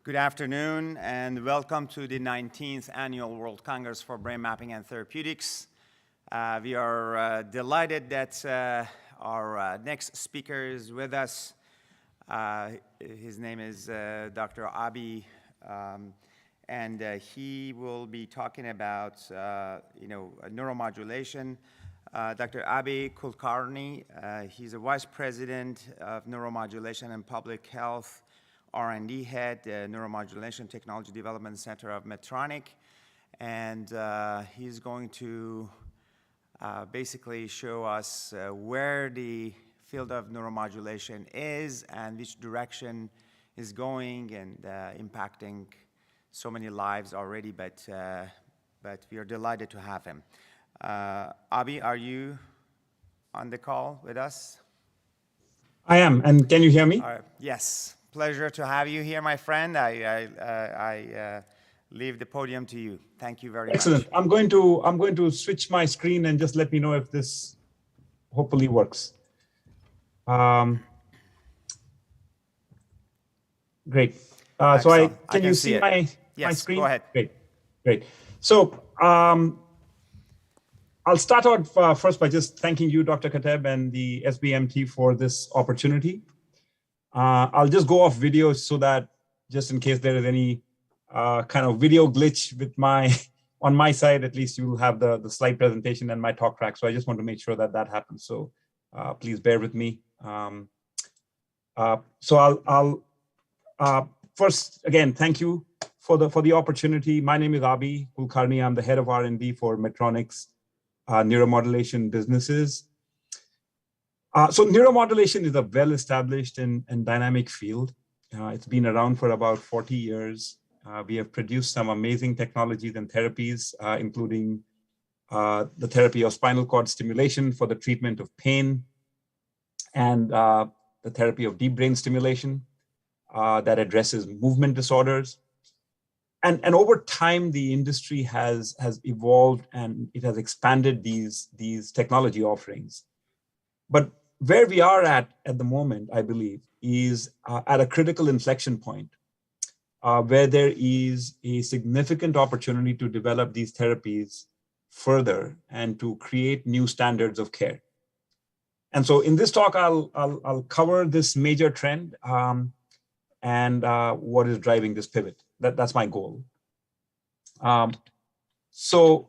Good afternoon, and welcome to the 19th Annual World Congress for Brain Mapping and Therapeutics. We are delighted that our next speaker is with us. His name is Dr. Abi, and he will be talking about, neuromodulation. Dr. Abi Kulkarni, he's a Vice President of Neuromodulation and Public Health R&D head, Neuromodulation Technology Development Center of Medtronic, and he's going to basically show us where the field of neuromodulation is and which direction is going and impacting so many lives already, but we are delighted to have him. Abi, are you on the call with us? I am, and can you hear me? Yes. Pleasure to have you here, my friend. I leave the podium to you. Thank you very much. Excellent. I'm going to switch my screen and just let me know if this hopefully works. Great. So can you see my screen? Go ahead. Great. So I'll start out first by just thanking you, Dr. Kateb, and the SBMT for this opportunity. I'll just go off video so that just in case there is any kind of video glitch with on my side, at least you will have the slide presentation and my talk track. So I just want to make sure that that happens. So please bear with me. So I'll first, again, thank you for the opportunity. My name is Abi Kulkarni. I'm the head of R&D for Medtronic's neuromodulation businesses. So neuromodulation is a well-established and dynamic field. It's been around for about 40 years. We have produced some amazing technologies and therapies, including the therapy of spinal cord stimulation for the treatment of pain, and the therapy of deep brain stimulation that addresses movement disorders. And over time, the industry has evolved and it has expanded these technology offerings. But where we are at the moment, I believe, is at a critical inflection point where there is a significant opportunity to develop these therapies further and to create new standards of care. And so in this talk, I'll cover this major trend and what is driving this pivot. That's my goal. So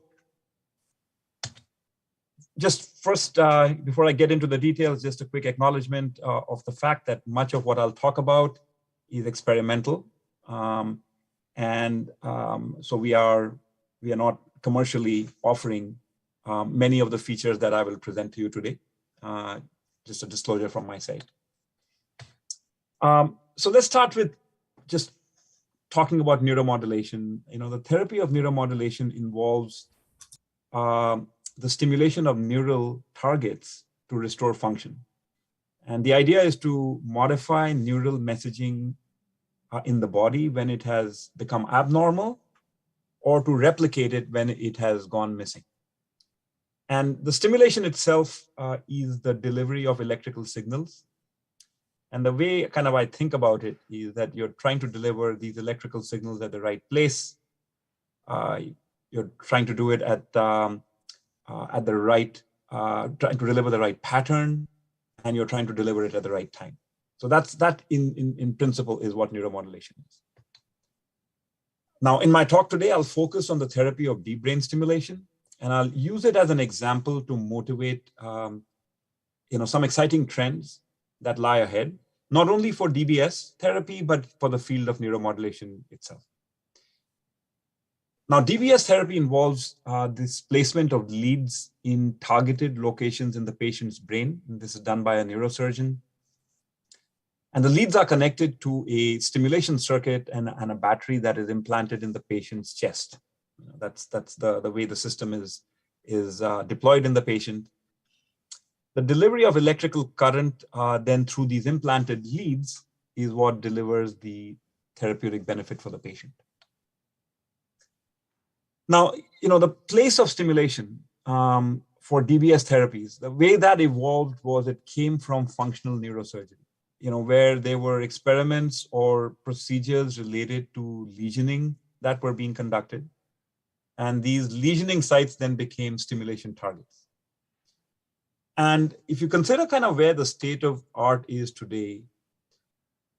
just first, before I get into the details, just a quick acknowledgement of the fact that much of what I'll talk about is experimental. So we are not commercially offering many of the features that I will present to you today. Just a disclosure from my side. So let's start with just talking about neuromodulation. The therapy of neuromodulation involves the stimulation of neural targets to restore function. And the idea is to modify neural messaging in the body when it has become abnormal, or to replicate it when it has gone missing. And the stimulation itself is the delivery of electrical signals. And the way I think about it is that you're trying to deliver these electrical signals at the right place. You're trying to do it at the right, trying to deliver the right pattern, and you're trying to deliver it at the right time. So that in principle is what neuromodulation is. Now, in my talk today, I'll focus on the therapy of deep brain stimulation, and I'll use it as an example to motivate some exciting trends that lie ahead, not only for DBS therapy, but for the field of neuromodulation itself. Now, DBS therapy involves this placement of leads in targeted locations in the patient's brain. And this is done by a neurosurgeon. And the leads are connected to a stimulation circuit and a battery that is implanted in the patient's chest. That's the way the system is deployed in the patient. The delivery of electrical current then through these implanted leads is what delivers the therapeutic benefit for the patient. Now, the place of stimulation for DBS therapies, the way that evolved was it came from functional neurosurgery. where there were experiments or procedures related to lesioning that were being conducted. And these lesioning sites then became stimulation targets. And if you consider kind of where the state of art is today,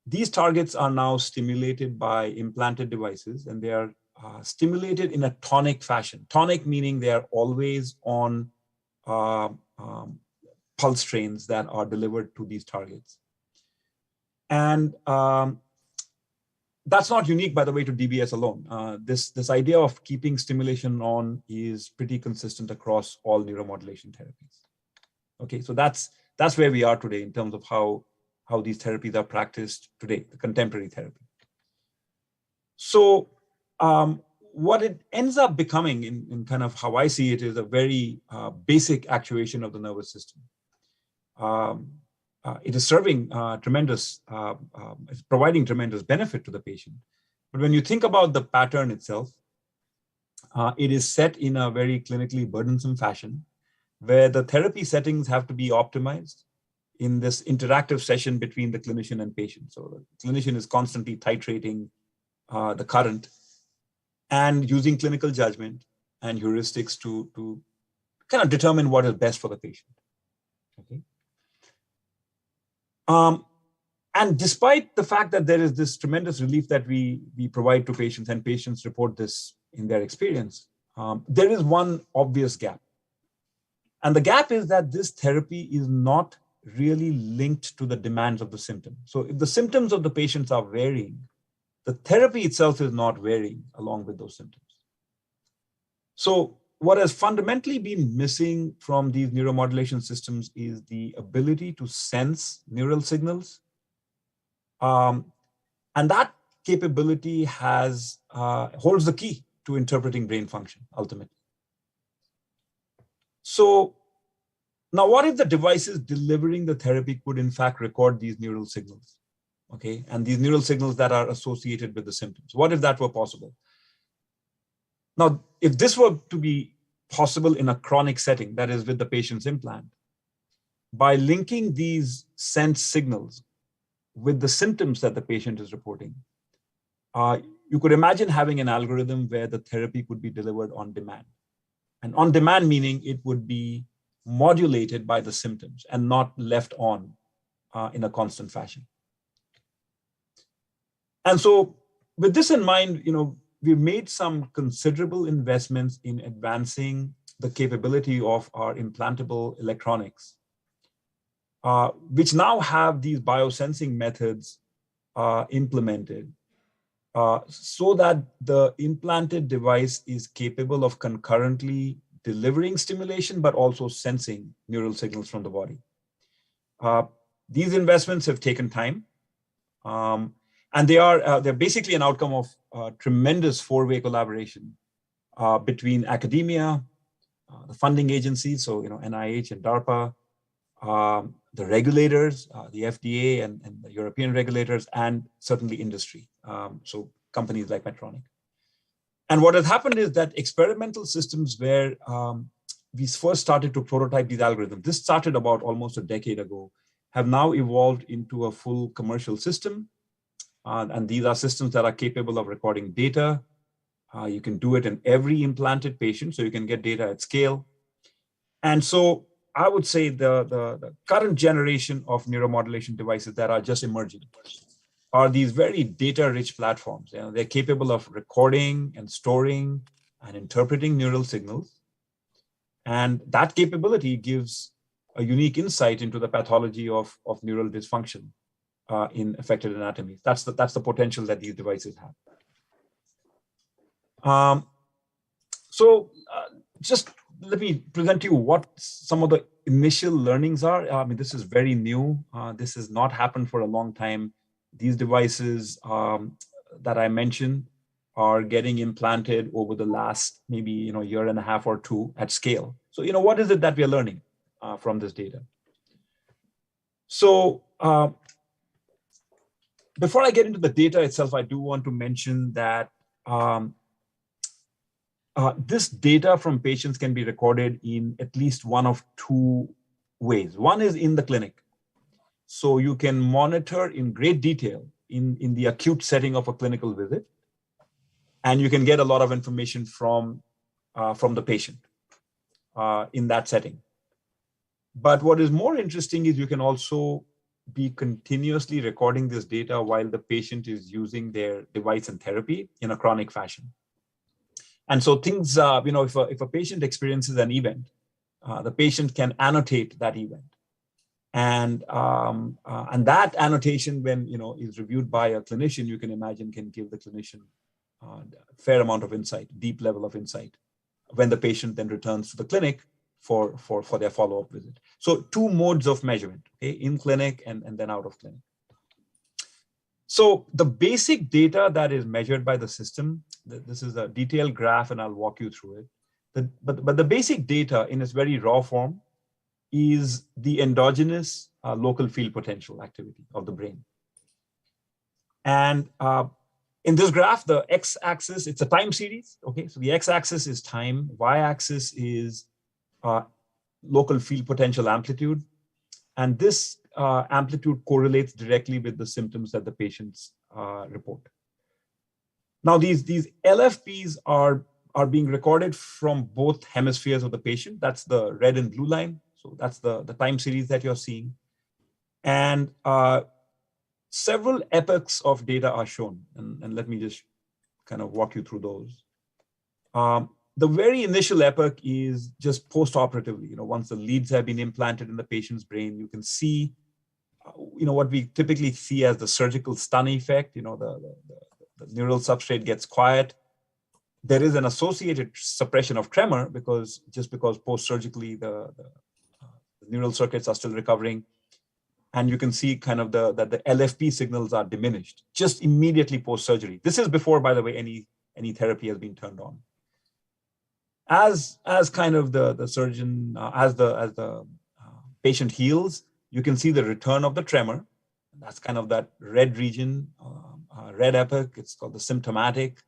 these targets are now stimulated by implanted devices, and they are stimulated in a tonic fashion. Tonic meaning they are always on pulse trains that are delivered to these targets. And that's not unique, by the way, to DBS alone. This idea of keeping stimulation on is pretty consistent across all neuromodulation therapies. Okay, so that's where we are today in terms of how these therapies are practiced today, the contemporary therapy. So what it ends up becoming in kind of how I see it is a very basic actuation of the nervous system. It is serving it's providing tremendous benefit to the patient. But when you think about the pattern itself, it is set in a very clinically burdensome fashion, where the therapy settings have to be optimized in this interactive session between the clinician and patient. So the clinician is constantly titrating the current and using clinical judgment and heuristics to kind of determine what is best for the patient. Okay. And despite the fact that there is this tremendous relief that we provide to patients, and patients report this in their experience, there is one obvious gap. And the gap is that this therapy is not really linked to the demands of the symptom. So if the symptoms of the patients are varying, the therapy itself is not varying along with those symptoms. So what has fundamentally been missing from these neuromodulation systems is the ability to sense neural signals. And that capability holds the key to interpreting brain function, ultimately. So now what if the devices delivering the therapy could in fact record these neural signals, okay? And these neural signals that are associated with the symptoms. What if that were possible? Now, if this were to be possible in a chronic setting, that is with the patient's implant, by linking these sense signals with the symptoms that the patient is reporting, you could imagine having an algorithm where the therapy could be delivered on demand. And on demand meaning it would be modulated by the symptoms and not left on in a constant fashion. And so with this in mind, we've made some considerable investments in advancing the capability of our implantable electronics, which now have these biosensing methods implemented so that the implanted device is capable of concurrently delivering stimulation, but also sensing neural signals from the body. These investments have taken time, and they're basically an outcome of tremendous four-way collaboration between academia, the funding agencies, so NIH and DARPA, the regulators, the FDA and the European regulators, and certainly industry, so companies like Medtronic. And what has happened is that experimental systems where we first started to prototype these algorithms, this started about almost a decade ago, have now evolved into a full commercial system. And these are systems that are capable of recording data. You can do it in every implanted patient, so you can get data at scale. And so I would say the current generation of neuromodulation devices that are just emerging are these very data-rich platforms. They're capable of recording and storing and interpreting neural signals. And that capability gives a unique insight into the pathology of neural dysfunction in affected anatomies. That's the potential that these devices have. Just let me present to you what some of the initial learnings are. I mean, this is very new. This has not happened for a long time. These devices that I mentioned are getting implanted over the last maybe year and a half or two at scale. So what is it that we are learning from this data? So before I get into the data itself, I do want to mention that this data from patients can be recorded in at least one of two ways. One is in the clinic. so you can monitor in great detail in the acute setting of a clinical visit, and you can get a lot of information from the patient in that setting. But what is more interesting is you can also be continuously recording this data while the patient is using their device and therapy in a chronic fashion. And so things, if a patient experiences an event, the patient can annotate that event. And that annotation, when is reviewed by a clinician, you can imagine can give the clinician a fair amount of insight, deep level of insight, when the patient then returns to the clinic for their follow-up visit. So 2 modes of measurement, okay, in clinic and then out of clinic. So the basic data that is measured by the system, this is a detailed graph and I'll walk you through it. But the basic data in its very raw form is the endogenous local field potential activity of the brain. And in this graph, the x-axis, it's a time series, okay? So the x-axis is time, y-axis is local field potential amplitude. And this amplitude correlates directly with the symptoms that the patients report. Now, these LFPs are being recorded from both hemispheres of the patient. That's the red and blue line. So that's the time series that you're seeing. And several epochs of data are shown. And let me just kind of walk you through those. The very initial epoch is just post-operatively. Once the leads have been implanted in the patient's brain, you can see, what we typically see as the surgical stun effect. The neural substrate gets quiet. There is an associated suppression of tremor because post-surgically the neural circuits are still recovering. And you can see kind of that the LFP signals are diminished just immediately post-surgery. This is before, by the way, any therapy has been turned on. As kind of the surgeon, as the patient heals, you can see the return of the tremor. That's kind of that red region, red epoch. It's called the symptomatic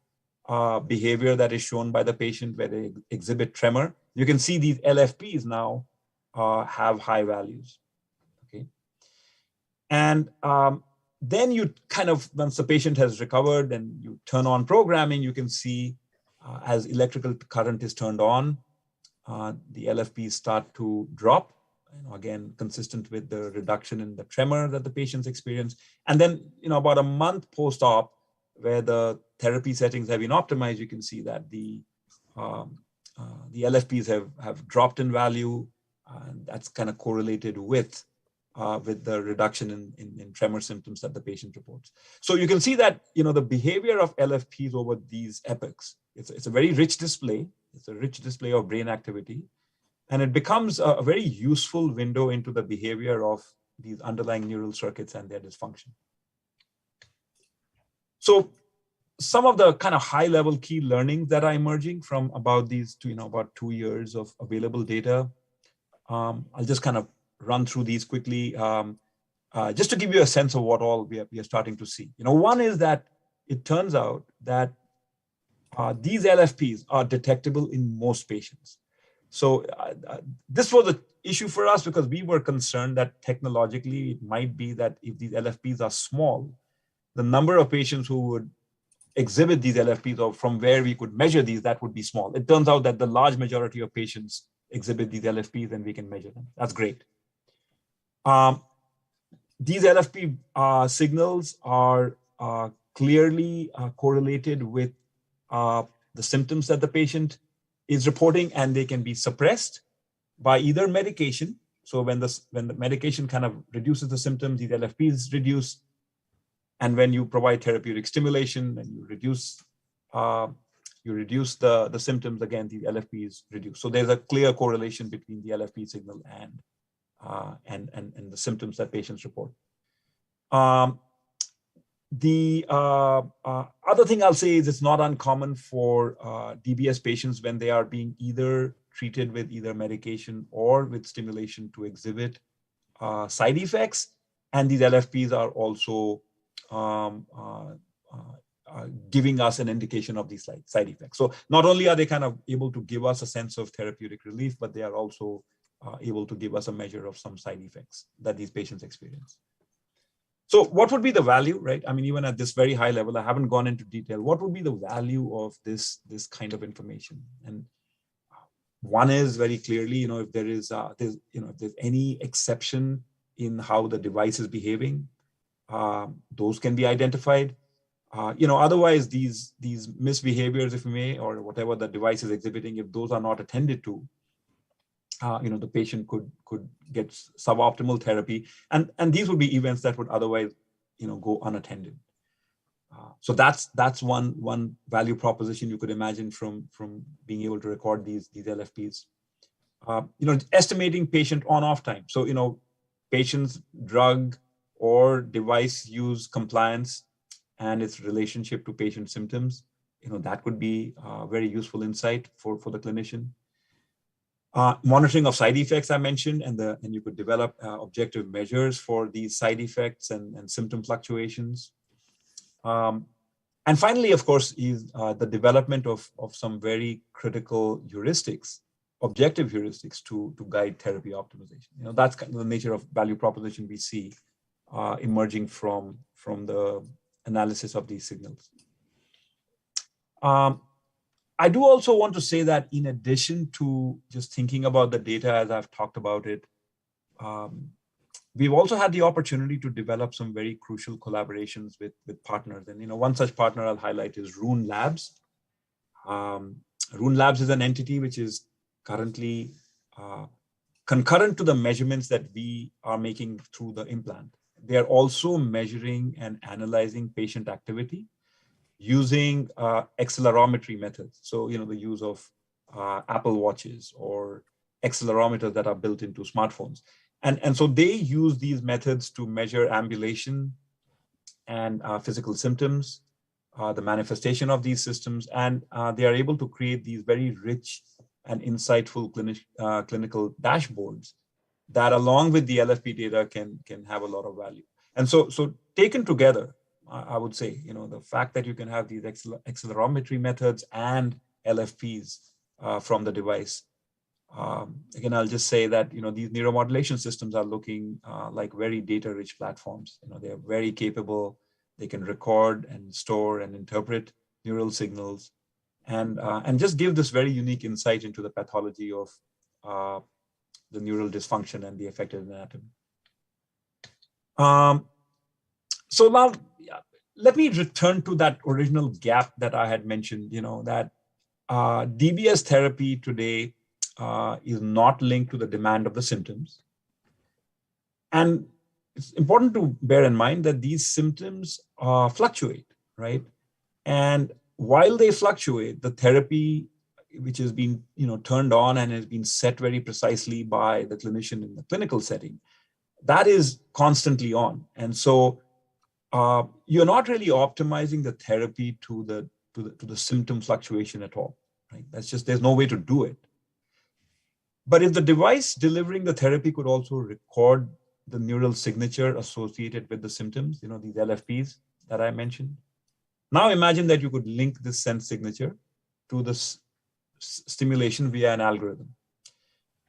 behavior that is shown by the patient where they exhibit tremor. You can see these LFPs now have high values, okay? And then you kind of, once the patient has recovered and you turn on programming, you can see as electrical current is turned on, the LFPs start to drop, again, consistent with the reduction in the tremor that the patients experience. And then, about a month post-op, where the therapy settings have been optimized, you can see that the LFPs have dropped in value, and that's kind of correlated with the reduction in tremor symptoms that the patient reports. So you can see that, the behavior of LFPs over these epochs, it's a very rich display. It's a rich display of brain activity. And it becomes a very useful window into the behavior of these underlying neural circuits and their dysfunction. So some of the kind of high-level key learnings that are emerging from about these about 2 years of available data, I'll just kind of run through these quickly, just to give you a sense of what all we are starting to see. One is that it turns out that these LFPs are detectable in most patients. So this was an issue for us because we were concerned that technologically it might be that if these LFPs are small, the number of patients who would exhibit these LFPs or from where we could measure these, that would be small. It turns out that the large majority of patients exhibit these LFPs and we can measure them. That's great. These LFP signals are clearly correlated with the symptoms that the patient is reporting, and they can be suppressed by either medication. So when the medication kind of reduces the symptoms, these LFPs reduce. And when you provide therapeutic stimulation and you reduce the symptoms, again, the LFPs reduce. So there's a clear correlation between the LFP signal and the symptoms that patients report. The other thing I'll say is it's not uncommon for DBS patients when they are being either treated with either medication or with stimulation to exhibit side effects. And these LFPs are also giving us an indication of these side effects. So not only are they kind of able to give us a sense of therapeutic relief, but they are also able to give us a measure of some side effects that these patients experience. So what would be the value, right? I mean, even at this very high level, I haven't gone into detail. What would be the value of this kind of information? And one is very clearly, if there is, if there's any exception in how the device is behaving, those can be identified. Otherwise, these misbehaviors, if you may, or whatever the device is exhibiting, if those are not attended to, the patient could get suboptimal therapy, and these would be events that would otherwise, go unattended. So that's one value proposition you could imagine from being able to record these LFPs. Estimating patient on-off time. So patient's drug or device use compliance and its relationship to patient symptoms. That could be a very useful insight for the clinician. Monitoring of side effects I mentioned, and you could develop objective measures for these side effects and symptom fluctuations. And finally, of course, is the development of some very critical heuristics, objective heuristics to guide therapy optimization. That's kind of the nature of value proposition we see emerging from the analysis of these signals. I do also want to say that in addition to just thinking about the data as I've talked about it, we've also had the opportunity to develop some very crucial collaborations with partners. And one such partner I'll highlight is Rune Labs. Rune Labs is an entity which is currently concurrent to the measurements that we are making through the implant. They are also measuring and analyzing patient activity using accelerometry methods. So, the use of Apple Watches or accelerometers that are built into smartphones. And so they use these methods to measure ambulation and physical symptoms, the manifestation of these systems, and they are able to create these very rich and insightful clinical dashboards that, along with the LFP data, can have a lot of value. And so taken together, I would say, the fact that you can have these accelerometry methods and LFPs from the device. Again, I'll just say that, these neuromodulation systems are looking like very data-rich platforms. They're very capable. They can record and store and interpret neural signals and just give this very unique insight into the pathology of the neural dysfunction and the affected anatomy. So now, let me return to that original gap that I had mentioned, that DBS therapy today is not linked to the demand of the symptoms. And it's important to bear in mind that these symptoms fluctuate, right? And while they fluctuate, the therapy, which has been turned on and has been set very precisely by the clinician in the clinical setting, that is constantly on. And so you're not really optimizing the therapy to the symptom fluctuation at all, right? That's just, there's no way to do it. But if the device delivering the therapy could also record the neural signature associated with the symptoms, these LFPs that I mentioned. Now imagine that you could link this sense signature to the stimulation via an algorithm.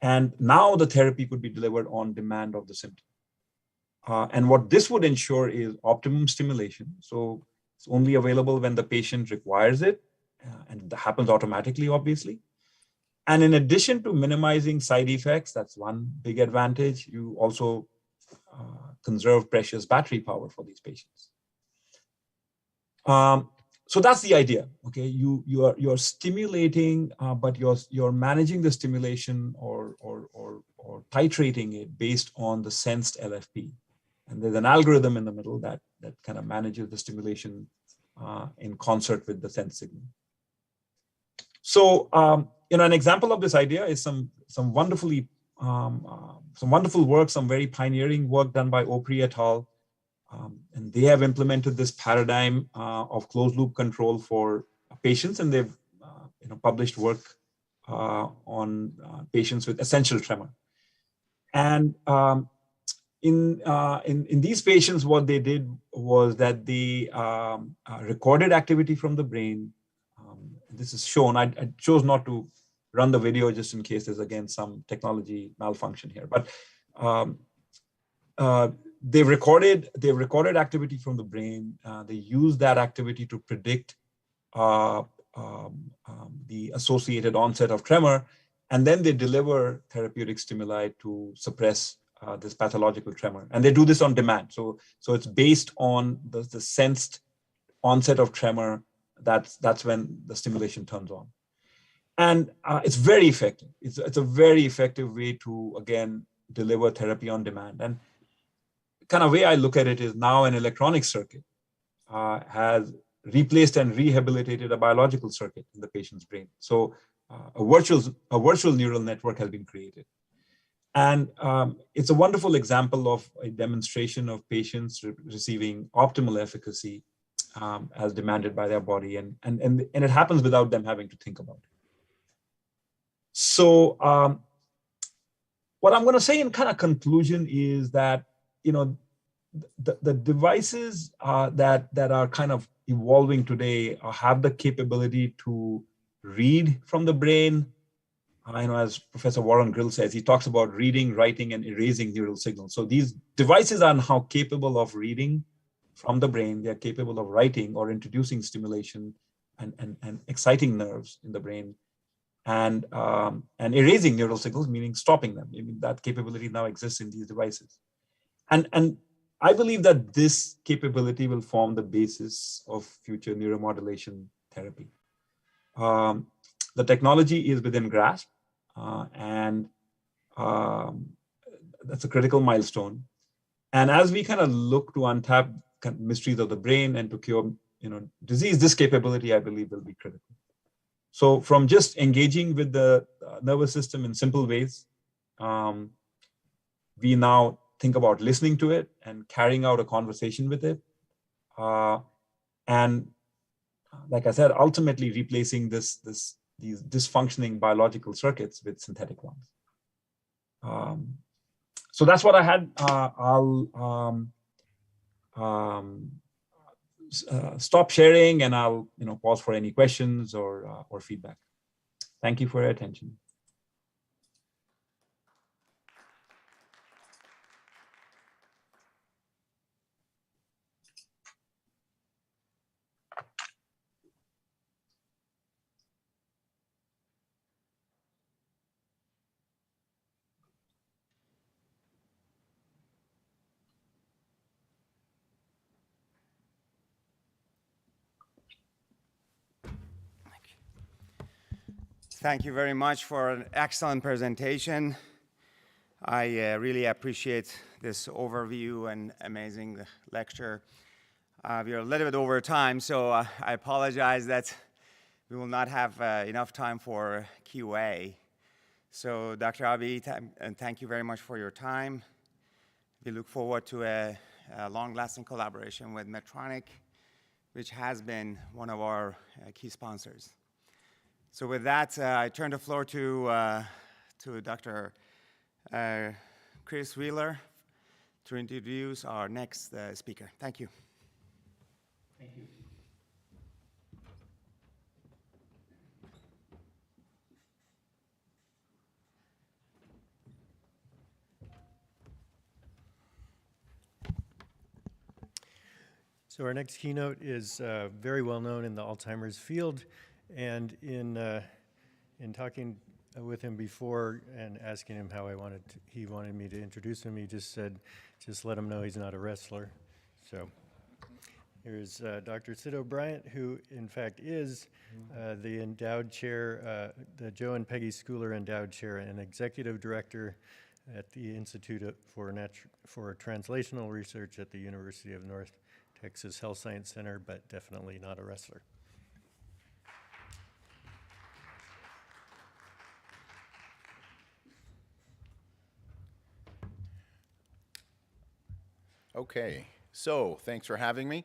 And now the therapy could be delivered on demand of the symptom. And what this would ensure is optimum stimulation. So it's only available when the patient requires it, and that happens automatically, obviously. And in addition to minimizing side effects, that's one big advantage. You also conserve precious battery power for these patients. So that's the idea. Okay, you're stimulating, but you're managing the stimulation or titrating it based on the sensed LFP. And there's an algorithm in the middle that kind of manages the stimulation in concert with the sense signal. So, an example of this idea is some wonderful work, some very pioneering work done by Opry et al. And they have implemented this paradigm of closed loop control for patients, and they've published work on patients with essential tremor. And in these patients, what they did was that they recorded activity from the brain. This is shown. I chose not to run the video just in case there's again some technology malfunction here. But they've recorded activity from the brain. They use that activity to predict the associated onset of tremor, and then they deliver therapeutic stimuli to suppress this pathological tremor. And they do this on demand. So it's based on the sensed onset of tremor. That's when the stimulation turns on. And it's very effective. It's a very effective way to, again, deliver therapy on demand. And kind of way I look at it is now an electronic circuit has replaced and rehabilitated a biological circuit in the patient's brain. So a virtual neural network has been created. And it's a wonderful example of a demonstration of patients receiving optimal efficacy as demanded by their body. And it happens without them having to think about it. So what I'm going to say in kind of conclusion is that, the devices that are kind of evolving today have the capability to read from the brain. As Professor Warren Grill says, he talks about reading, writing, and erasing neural signals. So these devices are now capable of reading from the brain. They're capable of writing or introducing stimulation and exciting nerves in the brain, and erasing neural signals, meaning stopping them. I mean, that capability now exists in these devices. And I believe that this capability will form the basis of future neuromodulation therapy. The technology is within grasp, and that's a critical milestone. And as we kind of look to untap mysteries of the brain and to cure disease, this capability, I believe, will be critical. So from just engaging with the nervous system in simple ways, we now think about listening to it and carrying out a conversation with it. And like I said, ultimately replacing these dysfunctioning biological circuits with synthetic ones. So that's what I had. I'll stop sharing, and I'll pause for any questions or feedback. Thank you for your attention. Thank you very much for an excellent presentation. I really appreciate this overview and amazing lecture. We're a little bit over time, so I apologize that we will not have enough time for QA. So Dr. Abi, thank you very much for your time. We look forward to a long-lasting collaboration with Medtronic, which has been one of our key sponsors. So with that, I turn the floor to Dr. Chris Wheeler to introduce our next speaker. Thank you. Thank you. So our next keynote is very well known in the Alzheimer's field, and in talking with him before and asking him how he wanted me to introduce him, he just said, just let him know he's not a wrestler. So here's Dr. Sid O'Brien, who in fact is the endowed chair, the Joe and Peggy Schooler Endowed Chair and Executive Director at the Institute for Translational Research at the University of North Texas Health Science Center, but definitely not a wrestler. Okay, so thanks for having me.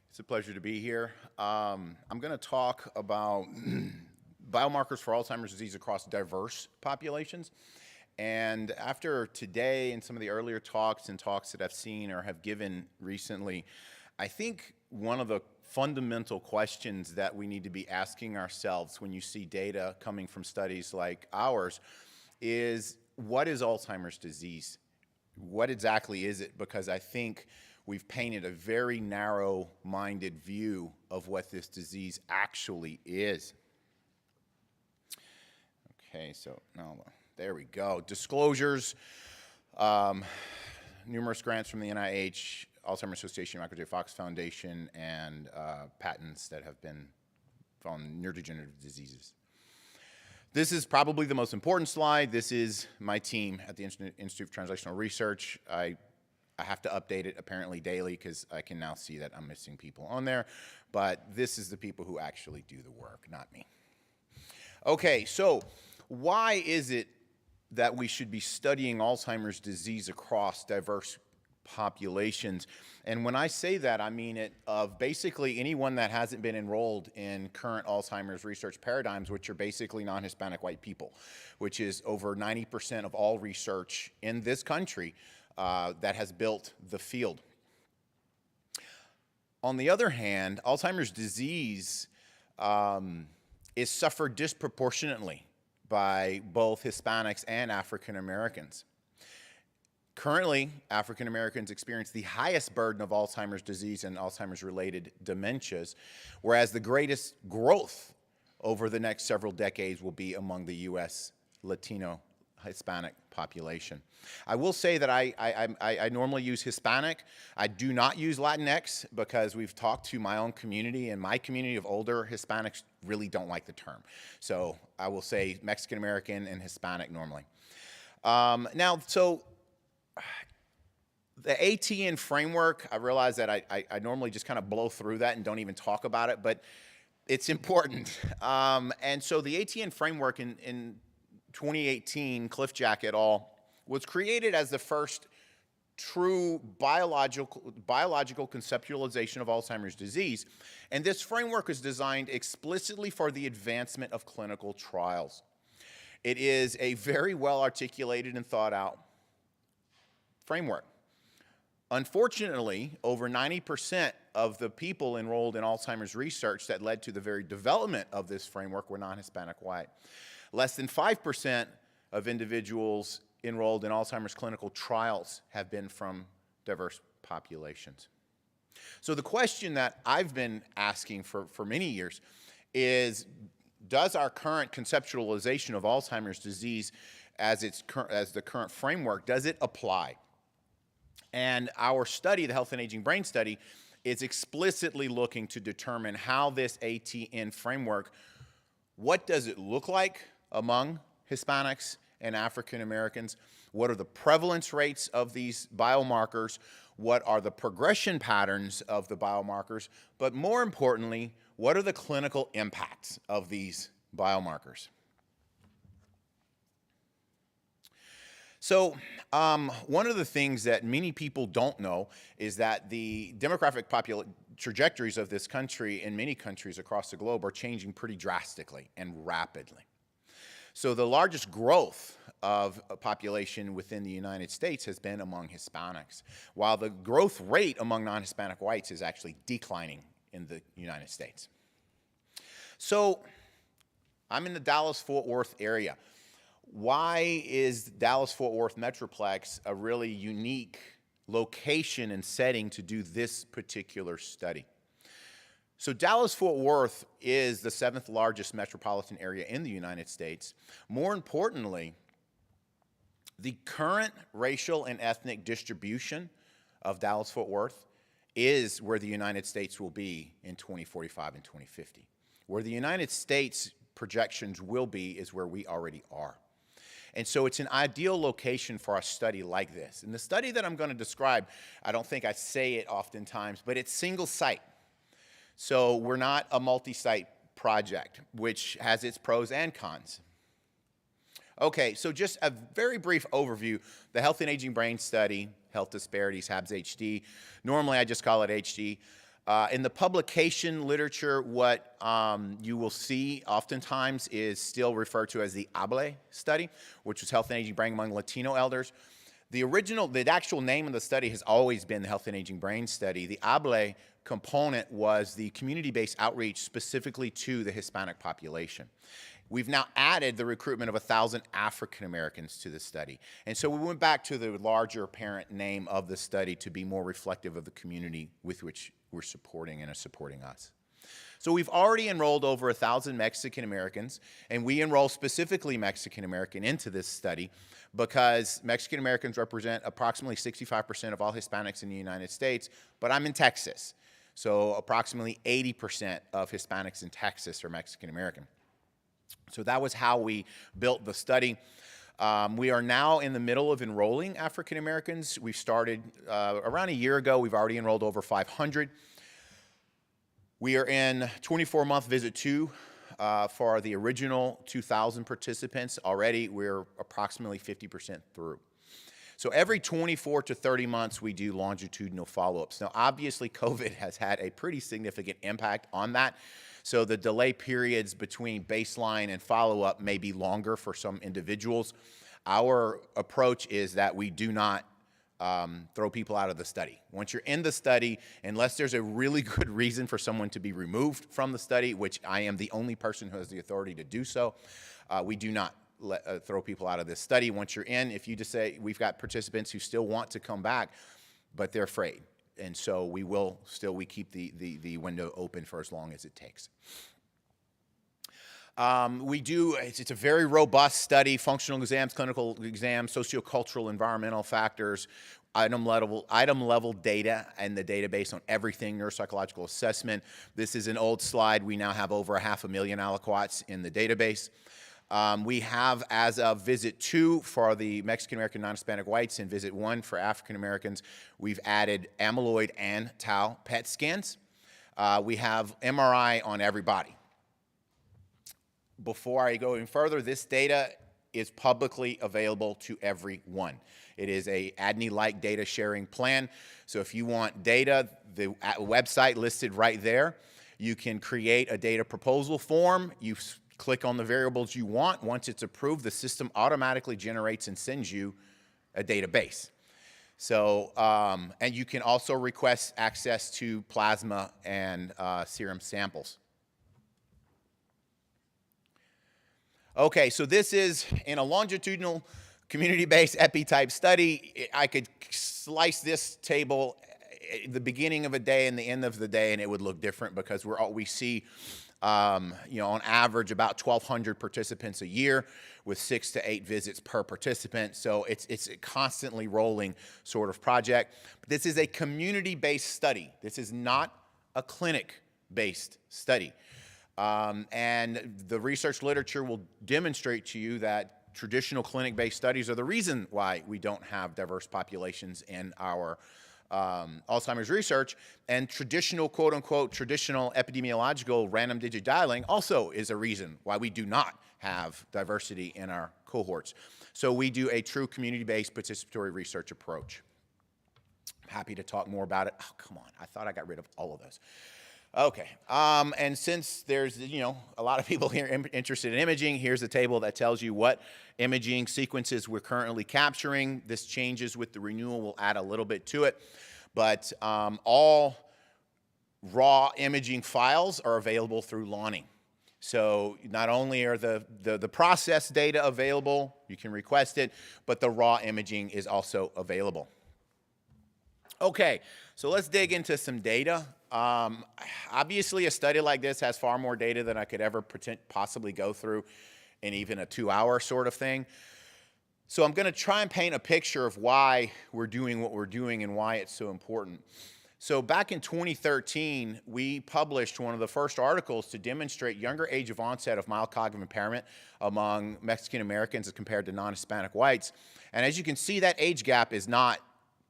It's a pleasure to be here. I'm going to talk about biomarkers for Alzheimer's disease across diverse populations. And after today and some of the earlier talks and talks that I've seen or have given recently, I think one of the fundamental questions that we need to be asking ourselves when you see data coming from studies like ours is, what is Alzheimer's disease what exactly is it? Because I think we've painted a very narrow-minded view of what this disease actually is. Okay, so now, there we go. Disclosures, numerous grants from the NIH, Alzheimer's Association, Michael J. Fox Foundation, and patents that have been on neurodegenerative diseases. This is probably the most important slide. This is my team at the Institute for Translational Research. I have to update it apparently daily because I can now see that I'm missing people on there. But this is the people who actually do the work, not me. Okay, so why is it that we should be studying Alzheimer's disease across diverse populations? And when I say that, I mean it of basically anyone that hasn't been enrolled in current Alzheimer's research paradigms, which are basically non-Hispanic white people, which is over 90% of all research in this country that has built the field. On the other hand, Alzheimer's disease is suffered disproportionately by both Hispanics and African Americans. Currently, African Americans experience the highest burden of Alzheimer's disease and Alzheimer's-related dementias, whereas the greatest growth over the next several decades will be among the U.S. Latino Hispanic population. I will say that I normally use Hispanic. I do not use Latinx because we've talked to my own community, and my community of older Hispanics really don't like the term. So I will say Mexican American and Hispanic normally. The ATN framework, I realize that I normally just kind of blow through that and don't even talk about it, but it's important. And so the ATN framework in 2018, Cliffjack et al., was created as the first true biological conceptualization of Alzheimer's disease. And this framework is designed explicitly for the advancement of clinical trials. It is a very well articulated and thought out framework. Unfortunately, over 90% of the people enrolled in Alzheimer's research that led to the very development of this framework were non-Hispanic white. Less than 5% of individuals enrolled in Alzheimer's clinical trials have been from diverse populations. So the question that I've been asking for many years is, does our current conceptualization of Alzheimer's disease as the current framework, does it apply? And our study, the Health and Aging Brain Study, is explicitly looking to determine how this ATN framework, what does it look like among Hispanics and African Americans? What are the prevalence rates of these biomarkers? What are the progression patterns of the biomarkers? But more importantly, what are the clinical impacts of these biomarkers? So one of the things that many people don't know is that the demographic trajectories of this country and many countries across the globe are changing pretty drastically and rapidly. So the largest growth of a population within the United States has been among Hispanics, while the growth rate among non-Hispanic whites is actually declining in the United States. So I'm in the Dallas-Fort Worth area. Why is Dallas-Fort Worth Metroplex a really unique location and setting to do this particular study? So Dallas-Fort Worth is the 7th largest metropolitan area in the United States. More importantly, the current racial and ethnic distribution of Dallas-Fort Worth is where the United States will be in 2045 and 2050. Where the United States projections will be is where we already are. And so it's an ideal location for a study like this. And the study that I'm going to describe, I don't think I say it oftentimes, but it's single site. So we're not a multi-site project, which has its pros and cons. Okay, so just a very brief overview. The Health and Aging Brain Study, Health Disparities, HABS-HD. Normally I just call it HD. In the publication literature, what you will see oftentimes is still referred to as the Abi study, which was Health and Aging Brain among Latino elders. The actual name of the study has always been the Health and Aging Brain Study. The Abi component was the community-based outreach specifically to the Hispanic population. we've now added the recruitment of 1,000 African Americans to the study. And so we went back to the larger parent name of the study to be more reflective of the community with which we're supporting and are supporting us. So we've already enrolled over 1,000 Mexican Americans, and we enroll specifically Mexican American into this study because Mexican Americans represent approximately 65% of all Hispanics in the United States, but I'm in Texas. So approximately 80% of Hispanics in Texas are Mexican American. So that was how we built the study. We are now in the middle of enrolling African Americans. We started around a year ago. We've already enrolled over 500. We are in 24-month visit 2 for the original 2,000 participants. Already, we're approximately 50% through. So every 24 to 30 months, we do longitudinal follow-ups. Now, obviously, COVID has had a pretty significant impact on that. So the delay periods between baseline and follow-up may be longer for some individuals. Our approach is that we do not throw people out of the study. Once you're in the study, unless there's a really good reason for someone to be removed from the study, which I am the only person who has the authority to do so, we do not throw people out of this study. Once you're in, if you just say, we've got participants who still want to come back, but they're afraid. And so we keep the window open for as long as it takes. It's a very robust study, functional exams, clinical exams, sociocultural, environmental factors, item level data and the database on everything, neuropsychological assessment. This is an old slide. We now have over 500,000 aliquots in the database. We have, as of visit 2 for the Mexican American non-Hispanic whites and visit 1 for African Americans, we've added amyloid and tau PET scans. We have MRI on everybody. Before I go any further, this data is publicly available to everyone. It is a ADNI-like data sharing plan. So if you want data, the website listed right there. You can create a data proposal form. You click on the variables you want. Once it's approved, the system automatically generates and sends you a database. So, and you can also request access to plasma and serum samples. Okay, so this is in a longitudinal community-based epi-type study. I could slice this table at the beginning of a day and the end of the day, and it would look different because we see, on average, about 1,200 participants a year with 6 to 8 visits per participant. So it's a constantly rolling sort of project. But this is a community-based study. This is not a clinic-based study. And the research literature will demonstrate to you that traditional clinic-based studies are the reason why we don't have diverse populations in our Alzheimer's research, and traditional, quote-unquote, traditional epidemiological random digit dialing also is a reason why we do not have diversity in our cohorts. So we do a true community-based participatory research approach. I'm happy to talk more about it. Oh, come on, I thought I got rid of all of those. Okay, and since there's, a lot of people here interested in imaging, here's a table that tells you what imaging sequences we're currently capturing. This changes with the renewal. We'll add a little bit to it. But all raw imaging files are available through Lonnie. So not only are the process data available, you can request it, but the raw imaging is also available. Okay, so let's dig into some data. Obviously, a study like this has far more data than I could ever possibly go through in even a 2-hour sort of thing. So I'm going to try and paint a picture of why we're doing what we're doing and why it's so important. So back in 2013, we published one of the first articles to demonstrate younger age of onset of mild cognitive impairment among Mexican Americans as compared to non-Hispanic whites. And as you can see, that age gap is not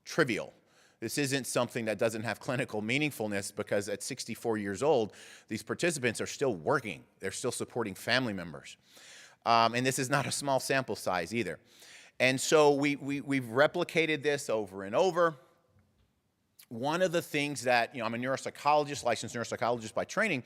trivial. This isn't something that doesn't have clinical meaningfulness because at 64 years old, these participants are still working. They're still supporting family members. And this is not a small sample size either. And so we've replicated this over and over. One of the things that, I'm a neuropsychologist, licensed neuropsychologist by training.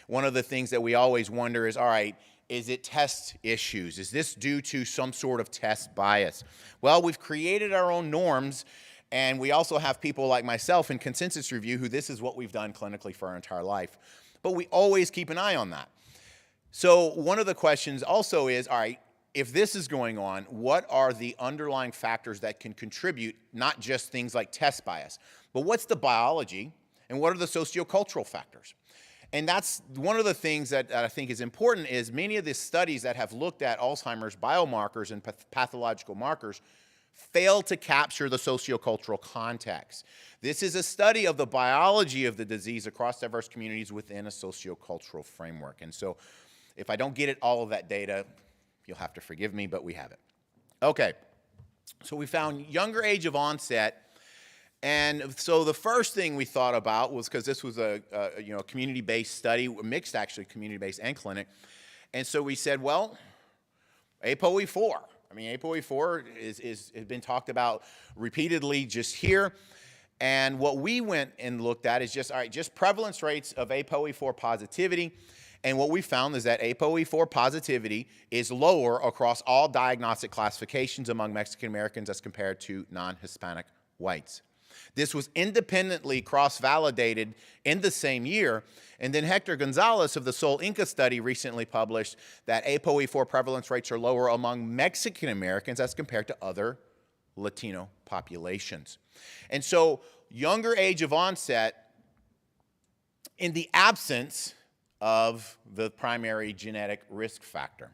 One of the things that we always wonder is, all right, is it test issues? Is this due to some sort of test bias? Well, we've created our own norms. And we also have people like myself in consensus review who this is what we've done clinically for our entire life. But we always keep an eye on that. So one of the questions also is, all right, if this is going on, what are the underlying factors that can contribute, not just things like test bias, but what's the biology and what are the sociocultural factors? And that's one of the things that I think is important is many of the studies that have looked at Alzheimer's biomarkers and pathological markers fail to capture the sociocultural context. This is a study of the biology of the disease across diverse communities within a sociocultural framework. And so if I don't get it all of that data, you'll have to forgive me, but we have it. Okay, so we found younger age of onset. And so the first thing we thought about was, because this was a community-based study, mixed actually, community-based and clinic. And so we said, well, ApoE4. I mean, ApoE4 has been talked about repeatedly just here. And what we went and looked at is just, all right, just prevalence rates of ApoE4 positivity. And what we found is that ApoE4 positivity is lower across all diagnostic classifications among Mexican Americans as compared to non-Hispanic whites. This was independently cross-validated in the same year. And then Hector Gonzalez of the Sol Inca study recently published that ApoE4 prevalence rates are lower among Mexican Americans as compared to other Latino populations. And so younger age of onset, in the absence of the primary genetic risk factor.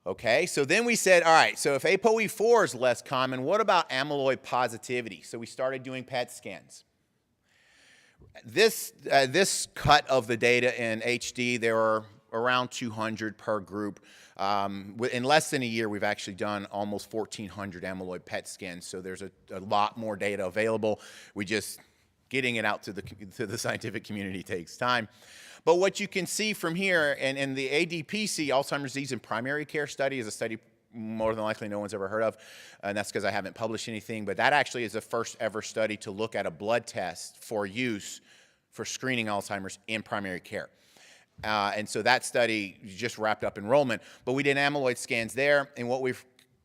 Okay, so then we said, all right, so if ApoE4 is less common, what about amyloid positivity? So we started doing PET scans. This cut of the data in HD, there were around 200 per group. In less than a year, we've actually done almost 1,400 amyloid PET scans, so there's a lot more data available. Getting it out to the scientific community takes time. But what you can see from here, and the ADPC, Alzheimer's Disease in Primary Care study, is a study more than likely no one's ever heard of, and that's because I haven't published anything, but that actually is the first ever study to look at a blood test for use for screening Alzheimer's in primary care. And so that study just wrapped up enrollment, but we did amyloid scans there, and what we're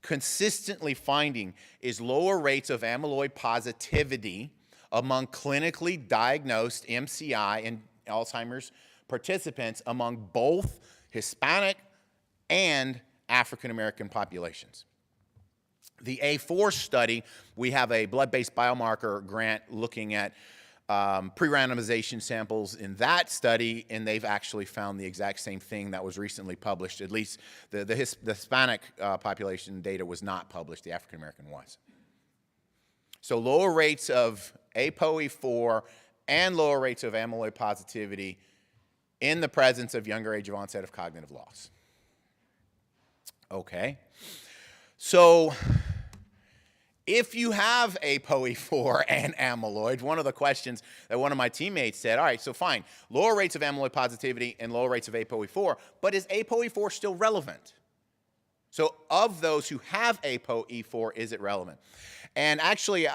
consistently finding is lower rates of amyloid positivity among clinically diagnosed MCI and Alzheimer's participants among both Hispanic and African American populations. The A4 study, we have a blood-based biomarker grant looking at pre-randomization samples in that study, and they've actually found the exact same thing that was recently published. At least the Hispanic population data was not published, the African American was. So lower rates of ApoE4 and lower rates of amyloid positivity in the presence of younger age of onset of cognitive loss. Okay, so if you have ApoE4 and amyloid, one of the questions that one of my teammates said, all right, so fine, lower rates of amyloid positivity and lower rates of ApoE4, but is ApoE4 still relevant? So of those who have ApoE4, is it relevant? And actually,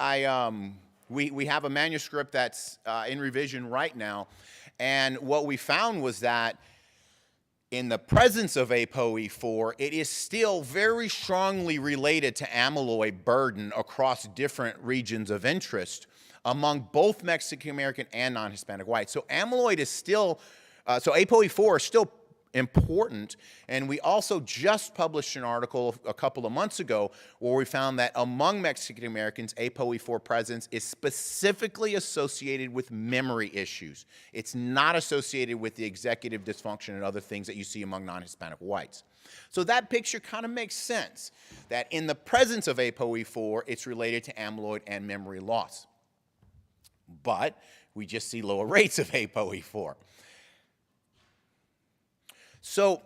we have a manuscript that's in revision right now, and what we found was that in the presence of ApoE4, it is still very strongly related to amyloid burden across different regions of interest among both Mexican American and non-Hispanic whites. So amyloid is still, so ApoE4 is still important, and we also just published an article a couple of months ago where we found that among Mexican Americans, ApoE4 presence is specifically associated with memory issues. It's not associated with the executive dysfunction and other things that you see among non-Hispanic whites. So that picture kind of makes sense, that in the presence of ApoE4, it's related to amyloid and memory loss. But we just see lower rates of ApoE4. So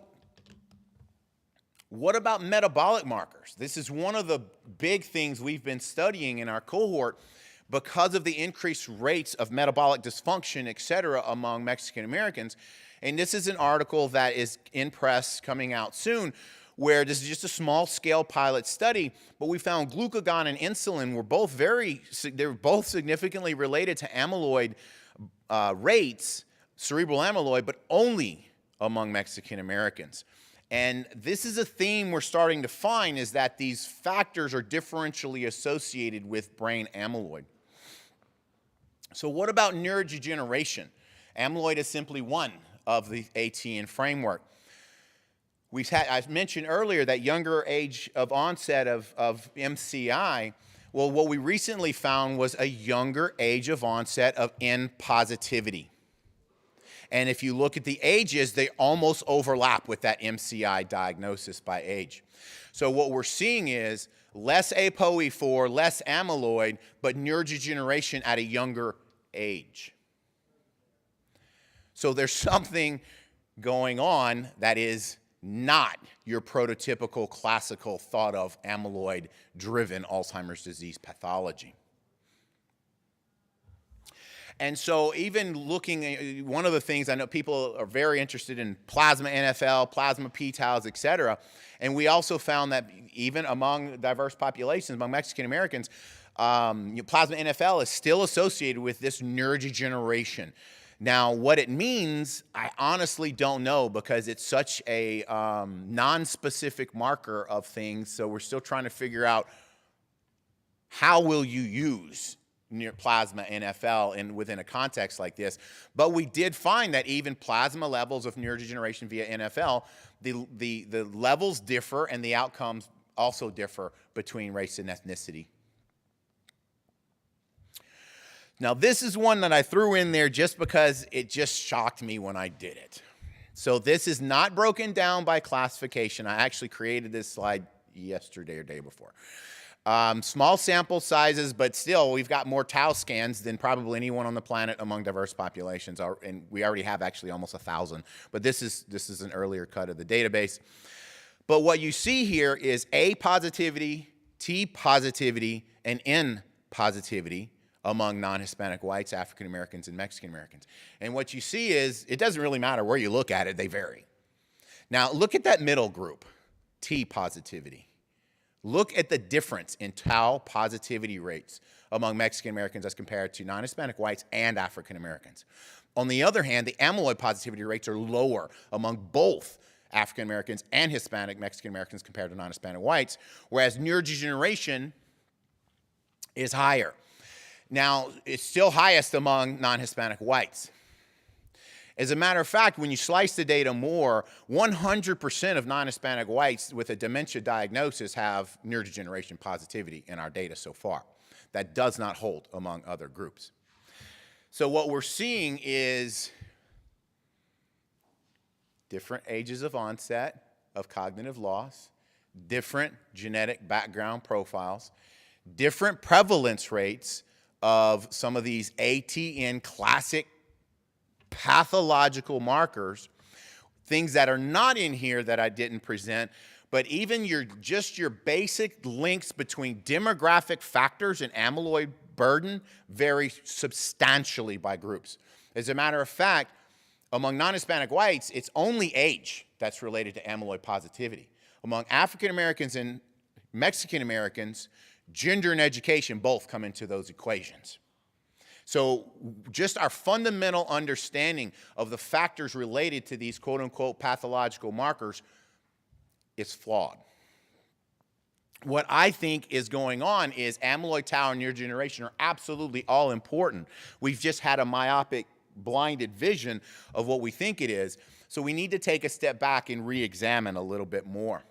what about metabolic markers? This is one of the big things we've been studying in our cohort because of the increased rates of metabolic dysfunction, et cetera, among Mexican Americans. And this is an article that is in press coming out soon, where this is just a small-scale pilot study, but we found glucagon and insulin were both they're both significantly related to amyloid rates, cerebral amyloid, but only among Mexican Americans. And this is a theme we're starting to find, is that these factors are differentially associated with brain amyloid. So what about neurodegeneration? Amyloid is simply one of the ATN framework. I mentioned earlier that younger age of onset of MCI. Well, what we recently found was a younger age of onset of N positivity. And if you look at the ages, they almost overlap with that MCI diagnosis by age. So what we're seeing is less ApoE4, less amyloid, but neurodegeneration at a younger age. So there's something going on that is not your prototypical classical thought of amyloid-driven Alzheimer's disease pathology. And so even looking, one of the things I know people are very interested in plasma NFL, plasma p-taus, et cetera. And we also found that even among diverse populations, among Mexican Americans, plasma NFL is still associated with this neurodegeneration. Now, what it means, I honestly don't know because it's such a non-specific marker of things. So we're still trying to figure out how will you use plasma NFL within a context like this. But we did find that even plasma levels of neurodegeneration via NFL, the levels differ and the outcomes also differ between race and ethnicity. Now, this is one that I threw in there just because it just shocked me when I did it. So this is not broken down by classification. I actually created this slide yesterday or day before. Small sample sizes, but still, we've got more tau scans than probably anyone on the planet among diverse populations, and we already have actually almost 1,000. But this is an earlier cut of the database. But what you see here is A positivity, T positivity, and N positivity among non-Hispanic whites, African Americans, and Mexican Americans. And what you see is, it doesn't really matter where you look at it, they vary. Now, look at that middle group, T positivity. Look at the difference in tau positivity rates among Mexican Americans as compared to non-Hispanic whites and African Americans. On the other hand, the amyloid positivity rates are lower among both African Americans and Hispanic Mexican Americans compared to non-Hispanic whites, whereas neurodegeneration is higher. Now, it's still highest among non-Hispanic whites. As a matter of fact, when you slice the data more, 100% of non-Hispanic whites with a dementia diagnosis have neurodegeneration positivity in our data so far. That does not hold among other groups. So what we're seeing is different ages of onset of cognitive loss, different genetic background profiles, different prevalence rates of some of these ATN classic pathological markers, things that are not in here that I didn't present, but even your basic links between demographic factors and amyloid burden vary substantially by groups. As a matter of fact, among non-Hispanic whites, it's only age that's related to amyloid positivity. Among African Americans and Mexican Americans, gender and education both come into those equations. So just our fundamental understanding of the factors related to these quote-unquote pathological markers is flawed. What I think is going on is amyloid, tau, and neurodegeneration are absolutely all important. We've just had a myopic, blinded vision of what we think it is. So we need to take a step back and re-examine a little bit more.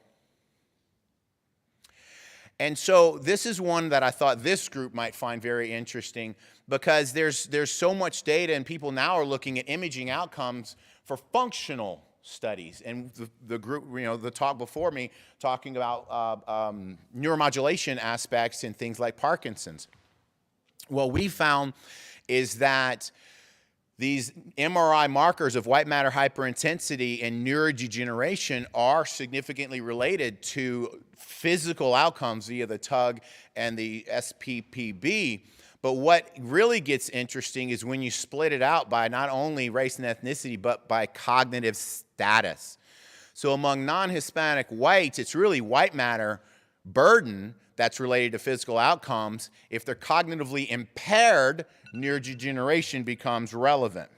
And so this is one that I thought this group might find very interesting because there's so much data and people now are looking at imaging outcomes for functional studies. And the group, the talk before me, talking about neuromodulation aspects and things like Parkinson's. What we found is that these MRI markers of white matter hyperintensity and neurodegeneration are significantly related to physical outcomes via the TUG and the SPPB. But what really gets interesting is when you split it out by not only race and ethnicity, but by cognitive status. So among non-Hispanic whites, it's really white matter burden that's related to physical outcomes. If they're cognitively impaired, neurodegeneration becomes relevant.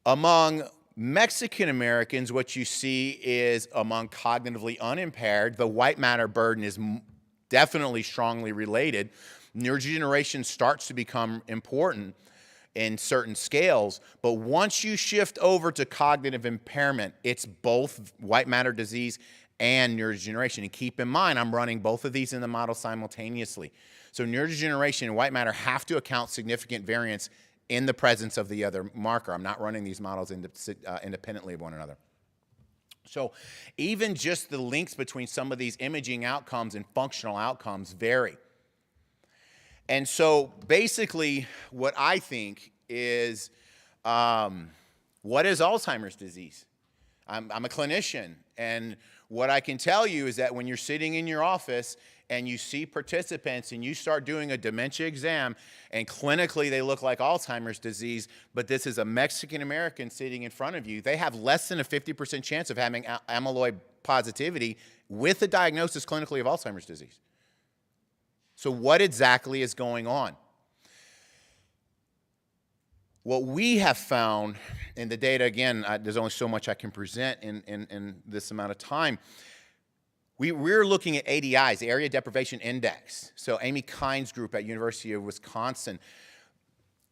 Among Mexican Americans, what you see is among cognitively unimpaired, the white matter burden is definitely strongly related. Neurodegeneration starts to become important. in certain scales, but once you shift over to cognitive impairment, it's both white matter disease and neurodegeneration. And keep in mind, I'm running both of these in the model simultaneously. So neurodegeneration and white matter have to account significant variance in the presence of the other marker. I'm not running these models independently of one another. So even just the links between some of these imaging outcomes and functional outcomes vary. And so basically what I think is, what is Alzheimer's disease? I'm a clinician, and what I can tell you is that when you're sitting in your office and you see participants and you start doing a dementia exam and clinically they look like Alzheimer's disease, but this is a Mexican American sitting in front of you, they have less than a 50% chance of having amyloid positivity with a diagnosis clinically of Alzheimer's disease. So what exactly is going on? What we have found in the data, again, there's only so much I can present in this amount of time. We're looking at ADIs, the Area Deprivation Index. So Amy Kine's group at University of Wisconsin.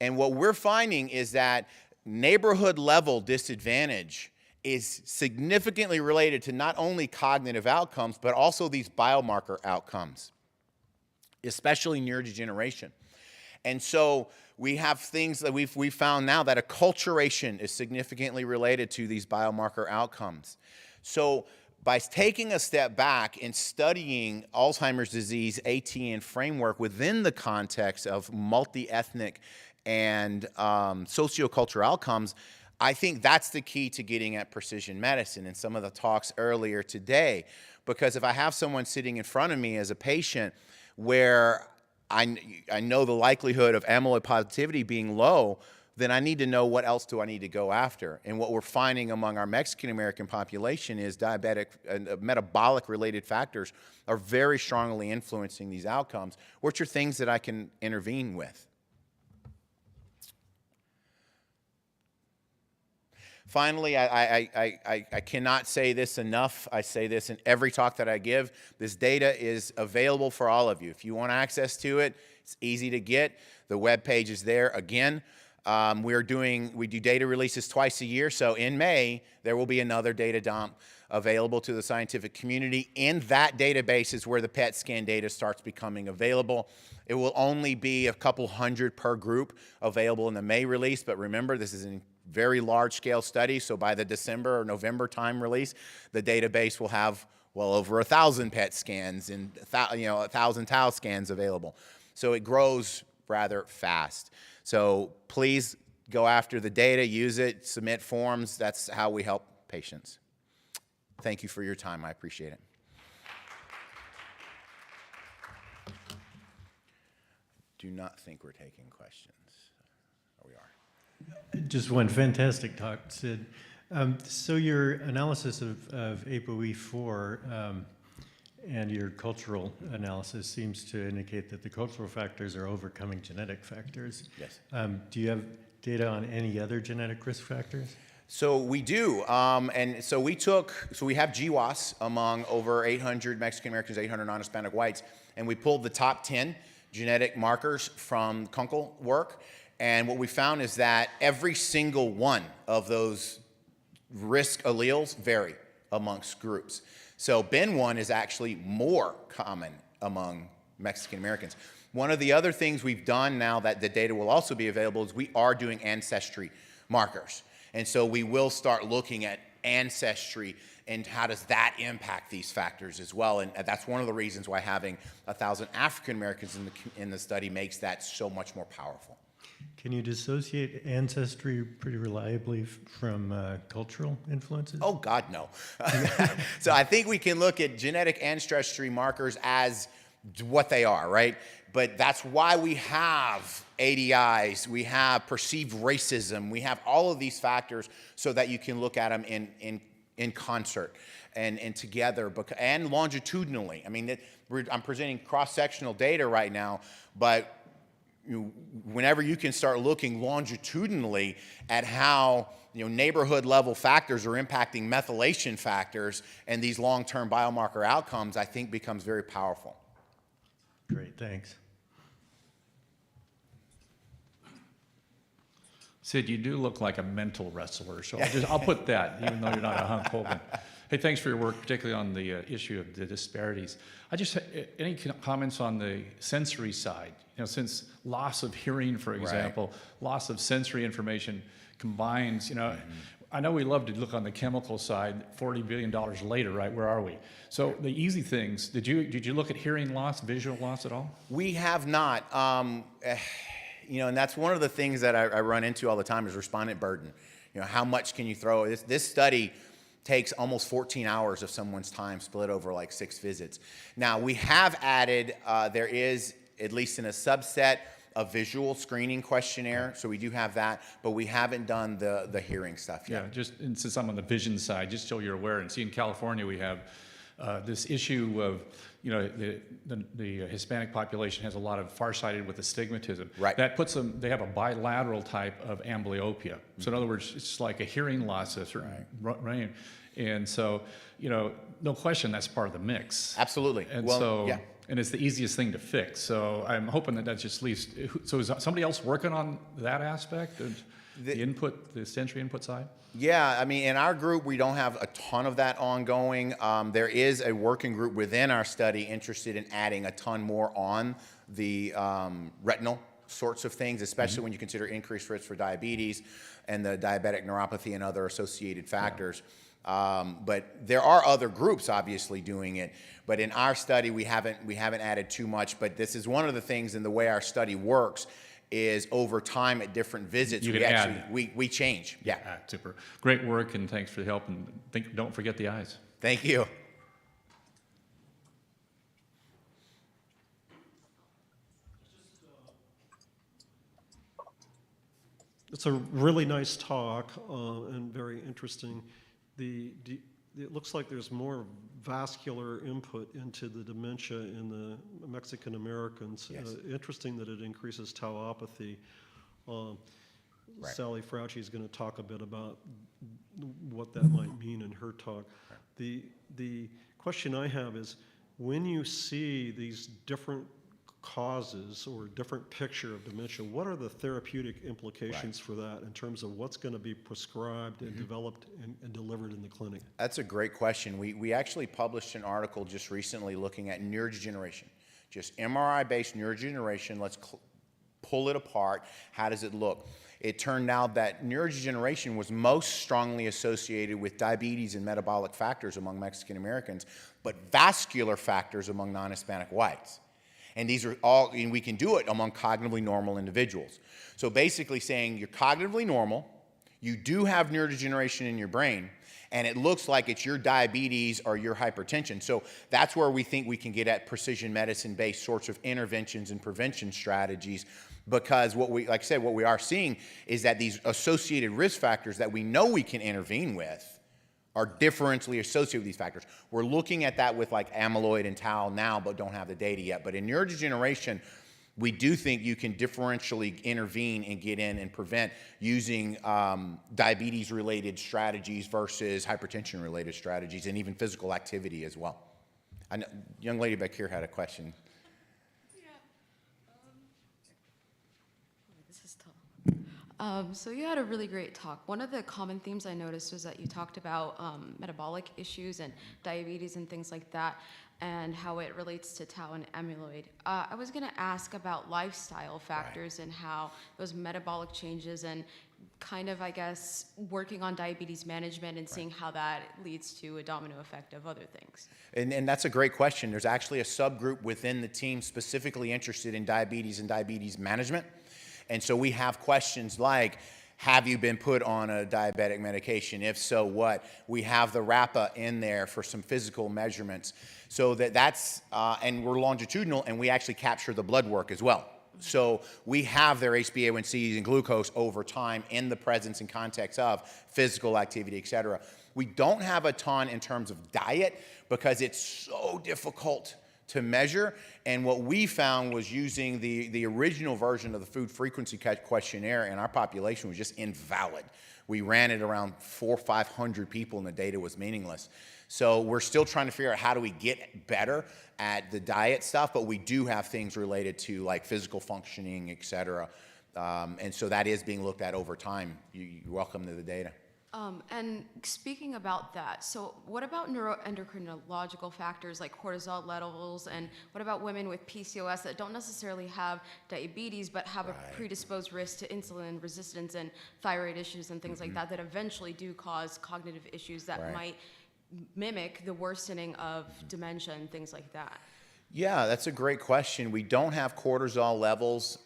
And what we're finding is that neighborhood level disadvantage is significantly related to not only cognitive outcomes, but also these biomarker outcomes, especially neurodegeneration. And so we have things that we've found now that acculturation is significantly related to these biomarker outcomes. So by taking a step back and studying Alzheimer's disease ATN framework within the context of multi-ethnic and sociocultural outcomes, I think that's the key to getting at precision medicine in some of the talks earlier today. Because if I have someone sitting in front of me as a patient where I know the likelihood of amyloid positivity being low, then I need to know what else do I need to go after. And what we're finding among our Mexican-American population is diabetic and metabolic-related factors are very strongly influencing these outcomes, which are things that I can intervene with. Finally, I cannot say this enough. I say this in every talk that I give. This data is available for all of you. If you want access to it, it's easy to get. The web page is there. Again, we do data releases twice a year. So in May, there will be another data dump available to the scientific community. In that database is where the PET scan data starts becoming available. It will only be a couple hundred per group available in the May release. But remember, this is a very large-scale study. So by the December or November time release, the database will have well over 1,000 PET scans and 1,000 tau scans available. So it grows rather fast. So please go after the data, use it, submit forms. That's how we help patients. Thank you for your time. I appreciate it. Do not think we're taking questions. Oh, we are. Just one fantastic talk, Sid. So your analysis of ApoE4 and your cultural analysis seems to indicate that the cultural factors are overcoming genetic factors. Yes. Do you have data on any other genetic risk factors? So we do, and so we have GWAS among over 800 Mexican Americans, 800 non-Hispanic whites, and we pulled the top 10 genetic markers from Kunkel work, and what we found is that every single one of those risk alleles vary amongst groups. So BEN1 is actually more common among Mexican Americans. One of the other things we've done now that the data will also be available is we are doing ancestry markers. And so we will start looking at ancestry and how does that impact these factors as well. And that's one of the reasons why having 1,000 African Americans in the study makes that so much more powerful. Can you dissociate ancestry pretty reliably from cultural influences? Oh, God, no. So I think we can look at genetic ancestry markers as what they are, right? But that's why we have ADIs, we have perceived racism, we have all of these factors so that you can look at them in concert and together, and longitudinally. I mean, I'm presenting cross-sectional data right now, but whenever you can start looking longitudinally at how neighborhood level factors are impacting methylation factors and these long-term biomarker outcomes, I think becomes very powerful. Great, thanks. Sid, you do look like a mental wrestler, so I'll put that, even though you're not a Hulk Hogan. Hey, thanks for your work, particularly on the issue of the disparities. Any comments on the sensory side? You know, since loss of hearing, for example, loss of sensory information combines, you know, I know we love to look on the chemical side, $40 billion later, right? Where are we? So the easy things, did you look at hearing loss, visual loss at all? We have not. You know, and that's one of the things that I run into all the time is respondent burden. You know, how much can you throw? This study takes almost 14 hours of someone's time split over like 6 visits. Now, we have added, there is, at least in a subset, a visual screening questionnaire, so we do have that, but we haven't done the hearing stuff yet. Yeah, and since I'm on the vision side, just so you're aware, and see in California we have this issue of, you know, the Hispanic population has a lot of farsighted with astigmatism. Right. That puts them, they have a bilateral type of amblyopia. So in other words, it's like a hearing loss at a certain range. And so, you know, no question that's part of the mix. Absolutely. And well, so, yeah. and it's the easiest thing to fix. So I'm hoping that just leaves, so is somebody else working on that aspect of the input, the sensory input side? Yeah, I mean, in our group, we don't have a ton of that ongoing. There is a working group within our study interested in adding a ton more on the retinal sorts of things, especially when you consider increased risk for diabetes and the diabetic neuropathy and other associated factors. But there are other groups obviously doing it. But in our study, we haven't added too much. But this is one of the things in the way our study works is over time at different visits, we change. Yeah. Super. Great work, and thanks for the help. And don't forget the eyes. Thank you. It's a really nice talk and very interesting. It looks like there's more vascular input into the dementia in the Mexican Americans. Yes. Interesting that it increases tauopathy. Right. Sally Frauci is going to talk a bit about what that might mean in her talk. Right. The question I have is, when you see these different causes or different picture of dementia, what are the therapeutic implications for that in terms of what's going to be prescribed and developed and delivered in the clinic? That's a great question. We actually published an article just recently looking at neurodegeneration, just MRI-based neurodegeneration. Let's pull it apart. How does it look? It turned out that neurodegeneration was most strongly associated with diabetes and metabolic factors among Mexican Americans, but vascular factors among non-Hispanic whites. And these are all, and we can do it among cognitively normal individuals. So basically saying you're cognitively normal, you do have neurodegeneration in your brain, and it looks like it's your diabetes or your hypertension. So that's where we think we can get at precision medicine-based sorts of interventions and prevention strategies, because what we, like I said, what we are seeing is that these associated risk factors that we know we can intervene with are differentially associated with these factors. We're looking at that with like amyloid and tau now, but don't have the data yet. But in neurodegeneration, we do think you can differentially intervene and get in and prevent using diabetes-related strategies versus hypertension-related strategies, and even physical activity as well. I know, young lady back here had a question. So you had a really great talk. One of the common themes I noticed was that you talked about metabolic issues and diabetes and things like that, and how it relates to tau and amyloid. I was going to ask about lifestyle factors and how those metabolic changes and kind of, I guess, working on diabetes management and seeing how that leads to a domino effect of other things. And that's a great question. There's actually a subgroup within the team specifically interested in diabetes and diabetes management. And so we have questions like, have you been put on a diabetic medication? If so, what? We have the RAPA in there for some physical measurements. So that's, and we're longitudinal, and we actually capture the blood work as well. So we have their HbA1cs and glucose over time in the presence and context of physical activity, et cetera. We don't have a ton in terms of diet because it's so difficult to measure, and what we found was using the original version of the food frequency questionnaire in our population was just invalid. We ran it around 400 or 500 people and the data was meaningless. So we're still trying to figure out how do we get better at the diet stuff, but we do have things related to like physical functioning, et cetera. And so that is being looked at over time. You're welcome to the data. And speaking about that, so what about neuroendocrinological factors like cortisol levels, and what about women with PCOS that don't necessarily have diabetes but have a predisposed risk to insulin resistance and thyroid issues and things like that eventually do cause cognitive issues that might mimic the worsening of dementia and things like that? Yeah, that's a great question. We don't have cortisol levels.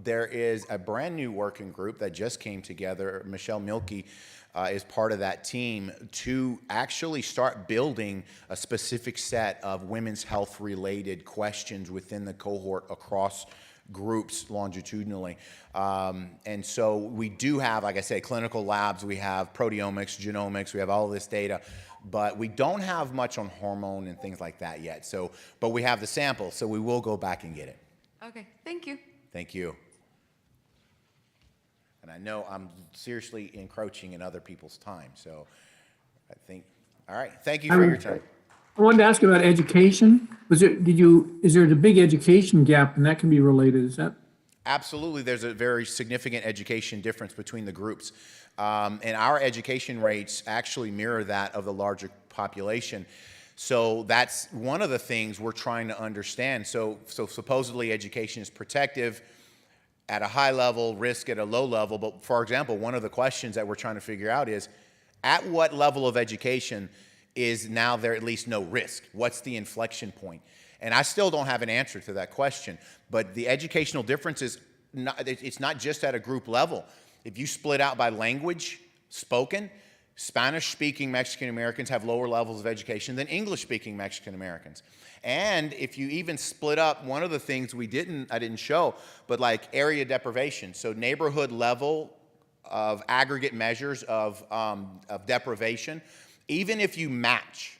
There is a brand new working group that just came together. Michelle Milkey is part of that team to actually start building a specific set of women's health related questions within the cohort across groups longitudinally. And so we do have, like I say, clinical labs, we have proteomics, genomics, we have all of this data, but we don't have much on hormone and things like that yet. So, but we have the sample, so we will go back and get it. Okay, thank you. Thank you. And I know I'm seriously encroaching in other people's time, so I think, all right, thank you for your time. I wanted to ask about education. Is there a big education gap, and that can be related? Is that? Absolutely, there's a very significant education difference between the groups. And our education rates actually mirror that of the larger population. So that's one of the things we're trying to understand. So supposedly education is protective at a high level, risk at a low level. But for example, one of the questions that we're trying to figure out is, at what level of education is now there at least no risk? What's the inflection point? And I still don't have an answer to that question. But the educational difference is it's not just at a group level. If you split out by language spoken, Spanish-speaking Mexican Americans have lower levels of education than English-speaking Mexican Americans. And if you even split up, one of the things I didn't show, but like area deprivation, so neighborhood level of aggregate measures of deprivation, even if you match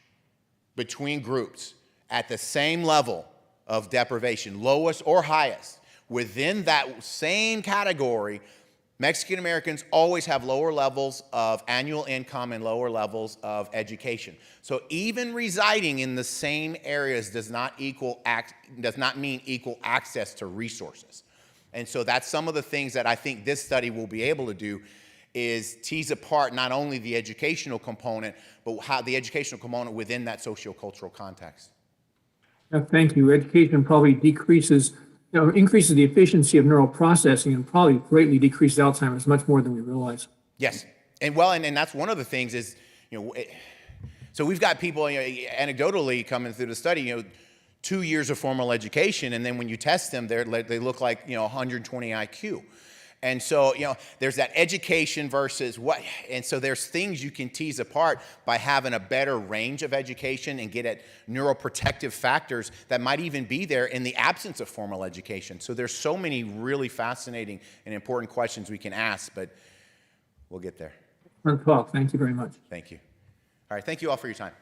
between groups at the same level of deprivation, lowest or highest, within that same category, Mexican Americans always have lower levels of annual income and lower levels of education. So even residing in the same areas does not mean equal access to resources. And so that's some of the things that I think this study will be able to do, is tease apart not only the educational component, but how the educational component within that sociocultural context. Thank you. Education probably increases the efficiency of neural processing and probably greatly decreases Alzheimer's much more than we realize. Yes, and well, and that's one of the things is, so we've got people, anecdotally coming through the study, 2 years of formal education, and then when you test them, they look like 120 IQ. And so, there's that education versus what, and so there's things you can tease apart by having a better range of education and get at neuroprotective factors that might even be there in the absence of formal education. So there's so many really fascinating and important questions we can ask, but we'll get there. Thank you very much. Thank you. All right, thank you all for your time.